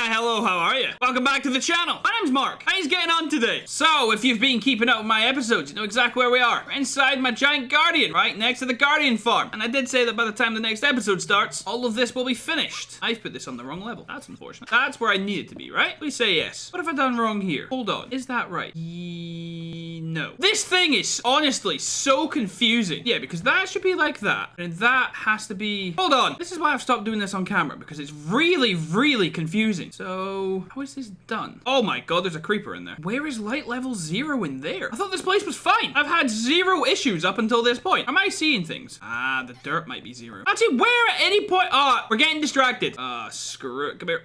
hello, how are you? Welcome back to the channel. My name's Mark. How's getting on today? So, if you've been keeping up with my episodes, you know exactly where we are. We're inside my giant guardian, right next to the guardian farm. And I did say that by the time the next episode starts, all of this will be finished. I've put this on the wrong level. That's unfortunate. That's where I need it to be, right? Please say yes. What have I done wrong here? Hold on. Is that right? No. This thing is honestly so confusing. Yeah, because that should be like that. And that has to be... Hold on. This is why I've stopped doing this on camera, because it's really confusing. So, how is this done? Oh my god, there's a creeper in there. Where is light level 0 in there? I thought this place was fine. I've had 0 issues up until this point. Am I seeing things? Ah, the dirt might be 0. Actually, where at any point... Ah, we're getting distracted. Screw it. Come here.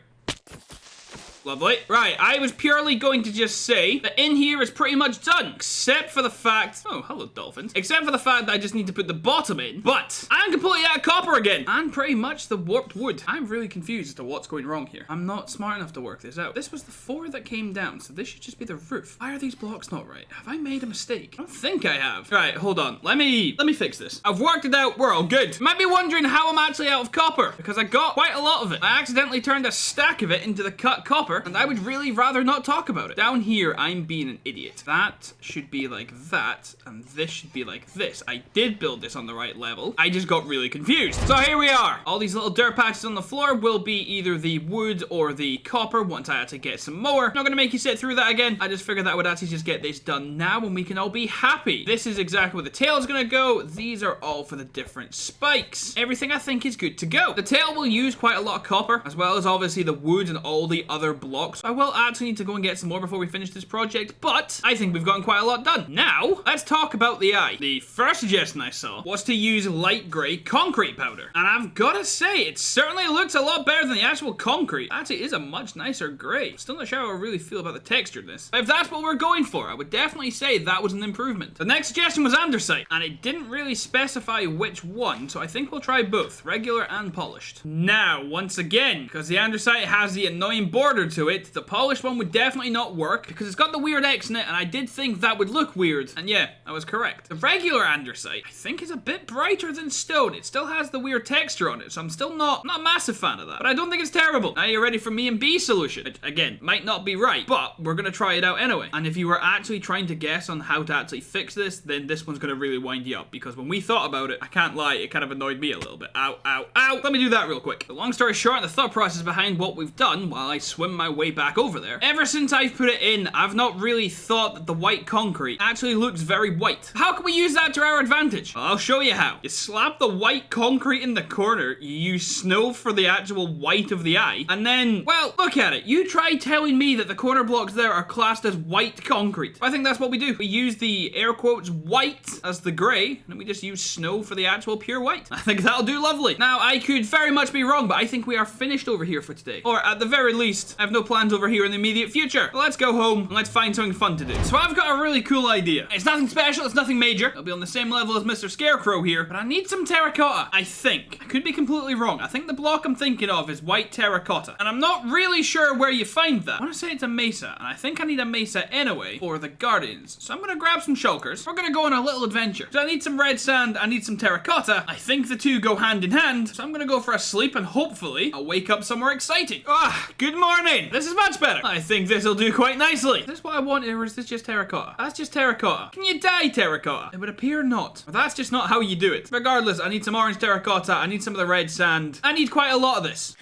Lovely. Right, I was purely going to just say that in here is pretty much done, except for the fact... Oh, hello, dolphins. Except for the fact that I just need to put the bottom in, but I'm completely out of copper again, and pretty much the warped wood. I'm really confused as to what's going wrong here. I'm not smart enough to work this out. This was the 4 that came down, so this should just be the roof. Why are these blocks not right? Have I made a mistake? I don't think I have. Right, hold on. Let me fix this. I've worked it out. We're all good. You might be wondering how I'm actually out of copper, because I got quite a lot of it. I accidentally turned a stack of it into the cut copper, and I would really rather not talk about it. Down here, I'm being an idiot. That should be like that, and this should be like this. I did build this on the right level. I just got really confused. So here we are. All these little dirt patches on the floor will be either the wood or the copper once I actually get some more. Not gonna make you sit through that again. I just figured that I would actually just get this done now and we can all be happy. This is exactly where the tail is gonna go. These are all for the different spikes. Everything I think is good to go. The tail will use quite a lot of copper, as well as obviously the wood and all the other blocks. I will actually need to go and get some more before we finish this project, but I think we've gotten quite a lot done. Now, let's talk about the eye. The first suggestion I saw was to use light grey concrete powder, and I've gotta say, it certainly looks a lot better than the actual concrete. Actually, it is a much nicer grey. Still not sure how I really feel about the texture of this. But if that's what we're going for, I would definitely say that was an improvement. The next suggestion was andesite, and it didn't really specify which one, so I think we'll try both, regular and polished. Now, once again, because the andesite has the annoying border to it, the polished one would definitely not work because it's got the weird X in it, and I did think that would look weird, and yeah, I was correct. The regular andesite, I think, is a bit brighter than stone. It still has the weird texture on it, so I'm still not a massive fan of that, but I don't think it's terrible. Now you're ready for me and B solution, which, again, might not be right, but we're gonna try it out anyway. And if you were actually trying to guess on how to actually fix this, then this one's gonna really wind you up, because when we thought about it, I can't lie, it kind of annoyed me a little bit. Ow, ow, ow. Let me do that real quick. The long story short, the thought process behind what we've done while I swim my way back over there, ever since I've put it in, I've not really thought that the white concrete actually looks very white. How can we use that to our advantage? Well, I'll show you how. You slap the white concrete in the corner, you use snow for the actual white of the eye, and then, well, look at it. You try telling me that the corner blocks there are classed as white concrete. I think that's what we do. We use the air quotes white as the grey, and then we just use snow for the actual pure white. I think that'll do lovely. Now, I could very much be wrong, but I think we are finished over here for today. Or at the very least, I have no plans over here in the immediate future. But let's go home and let's find something fun to do. So I've got a really cool idea. It's nothing special, it's nothing major. It'll be on the same level as Mr. Scarecrow here, but I need some terracotta, I think. I could be completely wrong. I think the block I'm thinking of is white terracotta, and I'm not really sure where you find that. I want to say it's a mesa, and I think I need a mesa anyway for the gardens. So I'm gonna grab some shulkers. We're gonna go on a little adventure. So I need some red sand, I need some terracotta. I think the two go hand in hand, so I'm gonna go for a sleep and hopefully I'll wake up somewhere exciting. Ah, good morning. This is much better. I think this will do quite nicely. Is this what I wanted, or is this just terracotta? That's just terracotta. Can you dye terracotta? It would appear not. Or that's just not how you do it. Regardless, I need some orange terracotta, I need some of the red sand. I need quite a lot of this.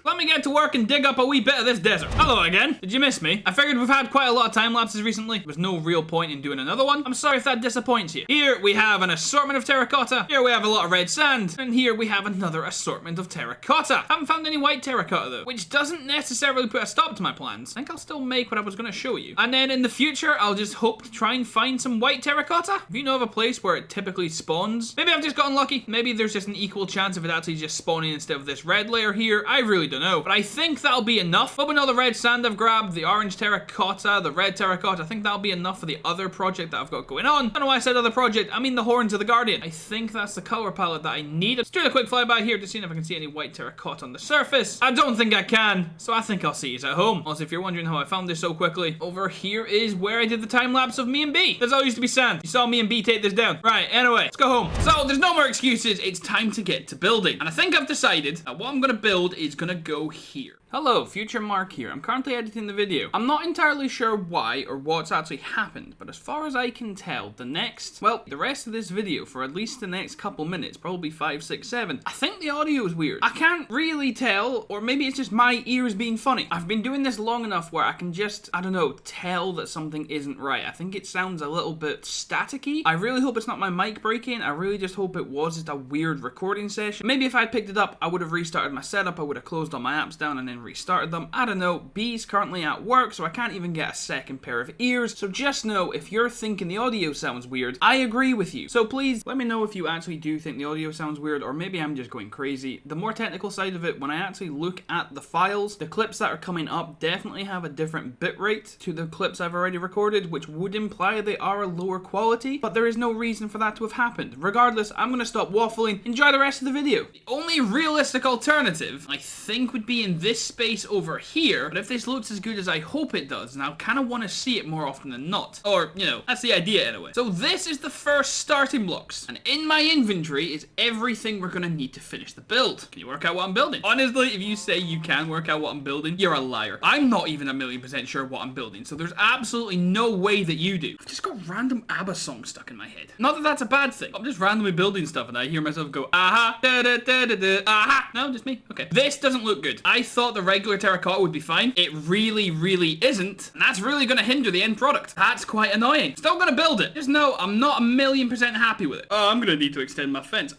Let me get to work and dig up a wee bit of this desert. Hello again. Did you miss me? I figured we've had quite a lot of time lapses recently. There was no real point in doing another one. I'm sorry if that disappoints you. Here we have an assortment of terracotta. Here we have a lot of red sand. And here we have another assortment of terracotta. Haven't found any white terracotta though, which doesn't necessarily put a stop to my plans. I think I'll still make what I was going to show you. And then in the future, I'll just hope to try and find some white terracotta. If you know of a place where it typically spawns, maybe I've just gotten lucky. Maybe there's just an equal chance of it actually just spawning instead of this red layer here. I really don't know, but I think that'll be enough. Open all the red sand I've grabbed, the orange terracotta, the red terracotta. I think that'll be enough for the other project that I've got going on. I don't know why I said other project. I mean the horns of the guardian. I think that's the color palette that I need. Let's do a quick flyby here to see if I can see any white terracotta on the surface. I don't think I can, so I think I'll see you at home. Also, if you're wondering how I found this so quickly, over here is where I did the time lapse of me and B. There's all used to be sand. You saw me and B take this down. Right, anyway, let's go home. So there's no more excuses. It's time to get to building. And I think I've decided that what I'm gonna build is gonna go here. Hello, Future Mark here. I'm currently editing the video. I'm not entirely sure why or what's actually happened, but as far as I can tell, the rest of this video for at least the next couple minutes, probably 5, 6, 7, I think the audio is weird. I can't really tell, or maybe it's just my ears being funny. I've been doing this long enough where I can just, I don't know, tell that something isn't right. I think it sounds a little bit staticky. I really hope it's not my mic breaking. I really just hope it was just a weird recording session. Maybe if I'd picked it up, I would have restarted my setup, I would have closed all my apps down and then restarted them. I don't know. B's currently at work, so I can't even get a second pair of ears. So just know, if you're thinking the audio sounds weird, I agree with you. So please let me know if you actually do think the audio sounds weird, or maybe I'm just going crazy. The more technical side of it, when I actually look at the files, the clips that are coming up definitely have a different bitrate to the clips I've already recorded, which would imply they are a lower quality, but there is no reason for that to have happened. Regardless, I'm gonna stop waffling. Enjoy the rest of the video. The only realistic alternative, I think, would be in this space over here, but if this looks as good as I hope it does, and I kind of want to see it more often than not, or, you know, that's the idea anyway. So this is the first starting blocks, and in my inventory is everything we're going to need to finish the build. Can you work out what I'm building? Honestly, if you say you can work out what I'm building, you're a liar. I'm not even 1,000,000% sure what I'm building, so there's absolutely no way that you do. I've just got random ABBA songs stuck in my head. Not that that's a bad thing. I'm just randomly building stuff, and I hear myself go, aha, da da da da da, aha. No, just me. Okay. This doesn't look good. I thought the regular terracotta would be fine. It really isn't, and that's really going to hinder the end product. That's quite annoying. Still going to build it. Just know I'm not 1,000,000% happy with it. Oh, I'm going to need to extend my fence.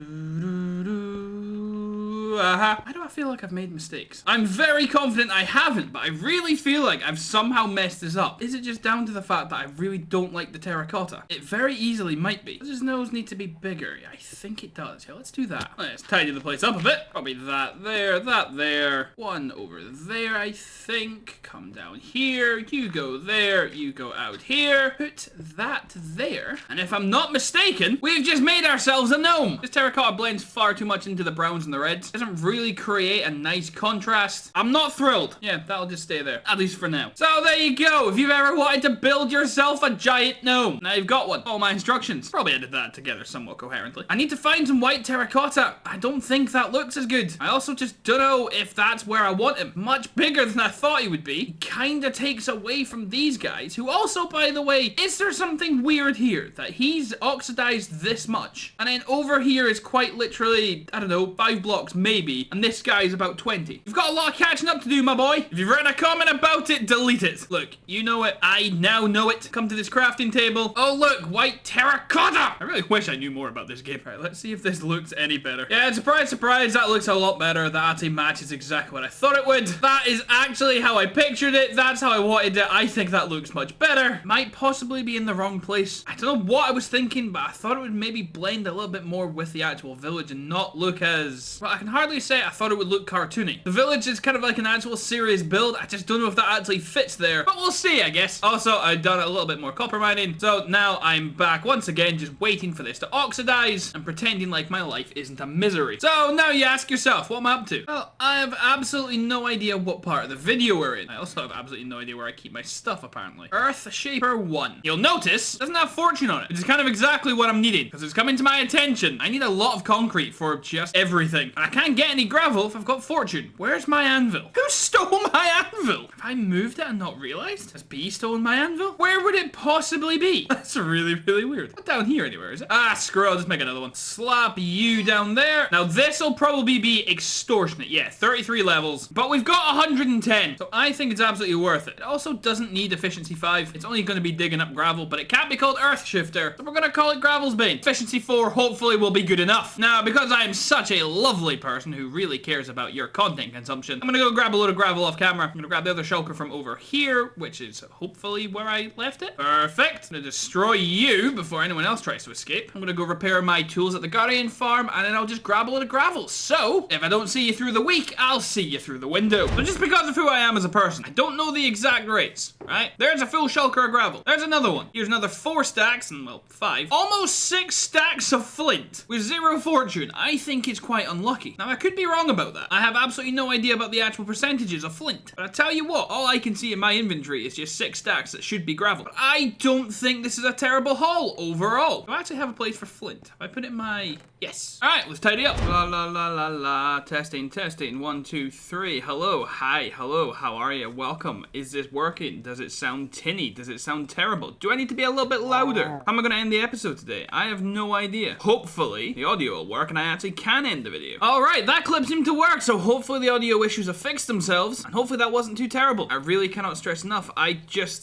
Why do I feel like I've made mistakes? I'm very confident I haven't, but I really feel like I've somehow messed this up. Is it just down to the fact that I really don't like the terracotta? It very easily might be. Does his nose need to be bigger? Yeah, I think it does. Yeah, let's do that. Let's tidy the place up a bit. Probably that there. One over there, I think. Come down here. You go there. You go out here. Put that there. And if I'm not mistaken, we've just made ourselves a gnome. This terracotta blends far too much into the browns and the reds. Doesn't really create a nice contrast. I'm not thrilled. Yeah, that'll just stay there, at least for now. So there you go. If you've ever wanted to build yourself a giant gnome, now you've got one. All my instructions. Probably edited that together somewhat coherently. I need to find some white terracotta. I don't think that looks as good. I also just don't know if that's where I want him. Much bigger than I thought he would be. He kinda takes away from these guys, who also, by the way, is there something weird here that he's oxidized this much, and then over here is quite literally, I don't know, 5 blocks maybe, and this guy's about 20. You've got a lot of catching up to do, my boy. If you've read a comment about it, delete it. Look, you know it. I now know it. Come to this crafting table. Oh, look, white terracotta. I really wish I knew more about this game. Right, let's see if this looks any better. Yeah, surprise, surprise, that looks a lot better. That actually matches exactly what I thought it would. That is actually how I pictured it. That's how I wanted it. I think that looks much better. Might possibly be in the wrong place. I don't know what I was thinking, but I thought it would maybe blend a little bit more with the actual village and not look as... well, I can hardly say I thought it would look cartoony. The village is kind of like an actual serious build. I just don't know if that actually fits there, but we'll see, I guess. Also, I've done a little bit more copper mining, so now I'm back once again just waiting for this to oxidize and pretending like my life isn't a misery. So now you ask yourself, what am I up to? Well, I have absolutely no idea what part of the video we're in. I also have absolutely no idea where I keep my stuff, apparently. Earth Shaper 1. You'll notice it doesn't have fortune on it, which is kind of exactly what I'm needing, because it's coming to my attention. I need a lot of concrete for just everything, and I can't get any gravel if I've got fortune. Where's my anvil? Who stole my anvil? Have I moved it and not realized? Has B stolen my anvil? Where would it possibly be? That's really weird. Not down here anywhere, is it? Ah, screw it, I'll just make another one. Slap you down there. Now this will probably be extortionate. Yeah, 33 levels, but we've got 110, so I think it's absolutely worth it. It also doesn't need efficiency 5. It's only going to be digging up gravel, but it can't be called Earth Shifter, so we're going to call it Gravel's Bane. Efficiency 4 hopefully will be good enough. Now, because I am such a lovely person who really cares about your content consumption, I'm gonna go grab a load of gravel off camera. I'm gonna grab the other shulker from over here, which is hopefully where I left it. Perfect. I'm gonna destroy you before anyone else tries to escape. I'm gonna go repair my tools at the Guardian farm, and then I'll just grab a load of gravel. So, if I don't see you through the week, I'll see you through the window. But just because of who I am as a person, I don't know the exact rates, right? There's a full shulker of gravel. There's another one. Here's another 4 stacks, and well, 5. Almost 6 stacks of flint with 0 fortune. I think it's quite unlucky. Now, I could be wrong about that. I have absolutely no idea about the actual percentages of flint. But I tell you what, all I can see in my inventory is just 6 stacks that should be gravel. But I don't think this is a terrible haul overall. Do I actually have a place for flint? Have I put it in my... Yes. All right, let's tidy up. La la la la la. Testing, testing. 1, 2, 3. Hello. Hi. Hello. How are you? Welcome. Is this working? Does it sound tinny? Does it sound terrible? Do I need to be a little bit louder? How am I going to end the episode today? I have no idea. Hopefully, the audio will work and I actually can end the video. All right, that clip seemed to work, so hopefully the audio issues have fixed themselves, and hopefully that wasn't too terrible. I really cannot stress enough. I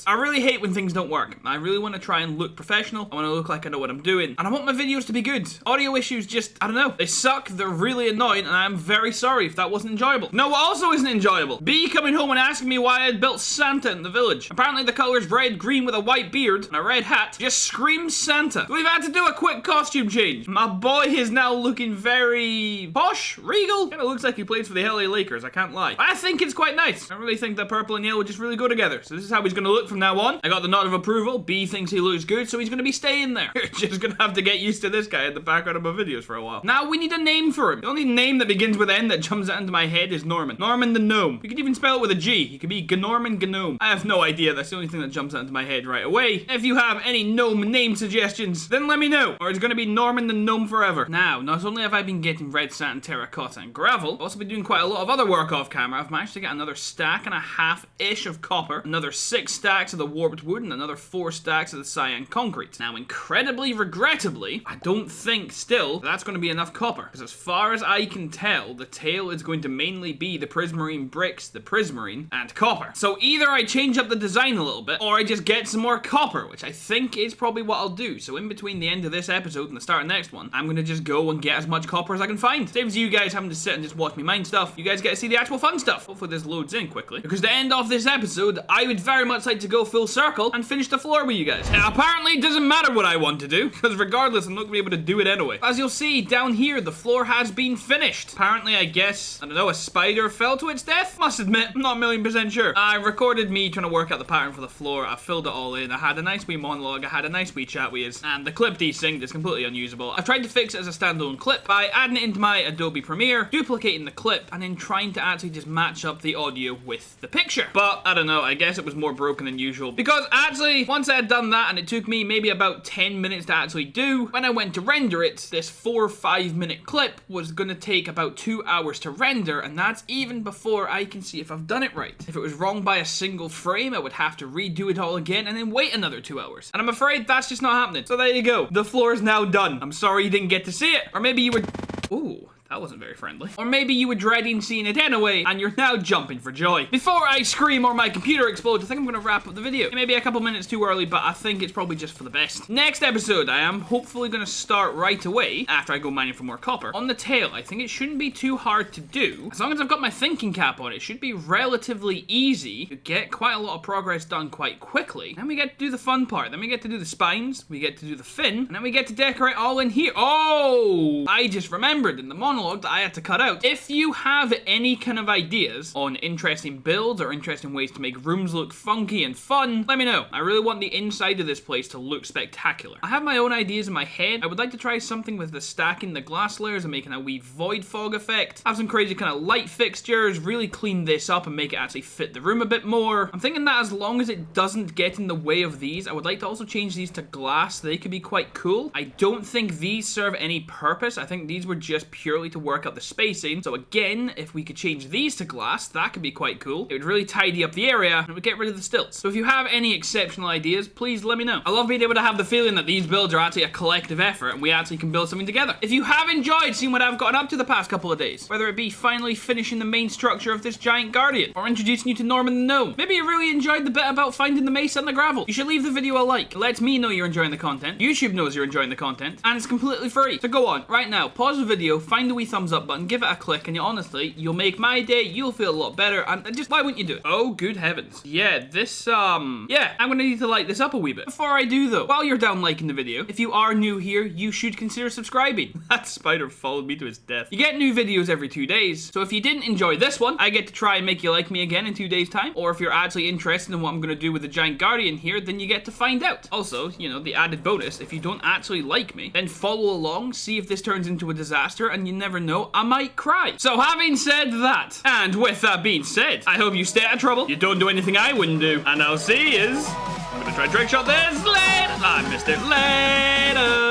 really hate when things don't work. I really want to try and look professional. I want to look like I know what I'm doing, and I want my videos to be good. Audio issues just, I don't know. They suck, they're really annoying, and I'm very sorry if that wasn't enjoyable. No, what also isn't enjoyable? B coming home and asking me why I had built Santa in the village. Apparently the colors red, green with a white beard, and a red hat just screams Santa. So we've had to do a quick costume change. My boy is now looking very posh, regal. Kinda looks like he plays for the LA Lakers, I can't lie. I think it's quite nice. I really think that purple and yellow just really go together. So this is how he's gonna look from now on. I got the nod of approval. B thinks he looks good, so he's gonna be staying there. You're just gonna have to get used to this guy in the background of my videos for a while. Now we need a name for him. The only name that begins with N that jumps out into my head is Norman. Norman the Gnome. You can even spell it with a G. He could be Gnorman Gnome. I have no idea. That's the only thing that jumps out into my head right away. If you have any gnome name suggestions, then let me know. Or it's gonna be Norman the Gnome forever. Now, not only have I been getting red sand, terracotta, and gravel, I've also been doing quite a lot of other work off camera. I've managed to get another stack and a half-ish of copper, another 6 stacks of the warped wood, and another 4 stacks of the cyan concrete. Now, incredibly regrettably, I don't think still that's going to be enough copper, because as far as I can tell, the tail is going to mainly be the prismarine bricks, the prismarine, and copper. So either I change up the design a little bit, or I just get some more copper, which I think is probably what I'll do. So in between the end of this episode and the start of the next one, I'm going to just go and get as much copper as I can find. Saves you guys having to sit and just watch me mine stuff. You guys get to see the actual fun stuff. Hopefully this loads in quickly, because to end off this episode, I would very much like to go full circle and finish the floor with you guys. Now, apparently it doesn't matter what I want to do, because regardless, I'm not going to be able to do it anyway. As you'll see, down here, the floor has been finished. Apparently, I guess, I don't know, a spider fell to its death? Must admit, I'm not 1,000,000% sure. I recorded me trying to work out the pattern for the floor. I filled it all in. I had a nice wee monologue. I had a nice wee chat with you, and the clip desynced is completely unusable. I've tried to fix it as a standalone clip by adding it into my Adobe Premiere, duplicating the clip, and then trying to actually just match up the audio with the picture. But, I don't know, I guess it was more broken than usual. Because actually, once I had done that, and it took me maybe about 10 minutes to actually do, when I went to render it, this 4 or 5 minute clip was gonna take about 2 hours to render, and that's even before I can see if I've done it right. If it was wrong by a single frame, I would have to redo it all again and then wait another 2 hours. And I'm afraid that's just not happening. So there you go. The floor is now done. I'm sorry you didn't get to see it. Or maybe you were... Ooh. That wasn't very friendly. Or maybe you were dreading seeing it anyway, and you're now jumping for joy. Before I scream or my computer explodes, I think I'm gonna wrap up the video. It may be a couple minutes too early, but I think it's probably just for the best. Next episode, I am hopefully gonna start right away, after I go mining for more copper, on the tail. I think it shouldn't be too hard to do. As long as I've got my thinking cap on, it should be relatively easy to get quite a lot of progress done quite quickly. Then we get to do the fun part. Then we get to do the spines, we get to do the fin, and then we get to decorate all in here. Oh! I just remembered in the monologue that I had to cut out. If you have any kind of ideas on interesting builds or interesting ways to make rooms look funky and fun, let me know. I really want the inside of this place to look spectacular. I have my own ideas in my head. I would like to try something with the stacking the glass layers and making a wee void fog effect. Have some crazy kind of light fixtures, really clean this up and make it actually fit the room a bit more. I'm thinking that as long as it doesn't get in the way of these, I would like to also change these to glass. They could be quite cool. I don't think these serve any purpose. I think these were just purely to work out the spacing. So again, if we could change these to glass, that could be quite cool. It would really tidy up the area and it would get rid of the stilts. So if you have any exceptional ideas, please let me know. I love being able to have the feeling that these builds are actually a collective effort and we actually can build something together. If you have enjoyed seeing what I've gotten up to the past couple of days, whether it be finally finishing the main structure of this giant guardian or introducing you to Norman the Gnome, maybe you really enjoyed the bit about finding the mace and the gravel, you should leave the video a like. It lets me know you're enjoying the content, YouTube knows you're enjoying the content, and it's completely free. So go on, right now, pause the video, find the wee thumbs up button, give it a click, and you'll make my day, you'll feel a lot better, and just why wouldn't you do it? Oh, good heavens. Yeah, this, I'm gonna need to light this up a wee bit. Before I do though, while you're down liking the video, if you are new here, you should consider subscribing. That spider followed me to his death. You get new videos every 2 days, so if you didn't enjoy this one, I get to try and make you like me again in 2 days time, or if you're actually interested in what I'm gonna do with the giant guardian here, then you get to find out. Also, you know, the added bonus, if you don't actually like me, then follow along, see if this turns into a disaster, and you never never know, I might cry. So having said that, and with that being said, I hope you stay out of trouble. You don't do anything I wouldn't do. And I'll see you. I'm gonna try trick shot this later. I missed it later.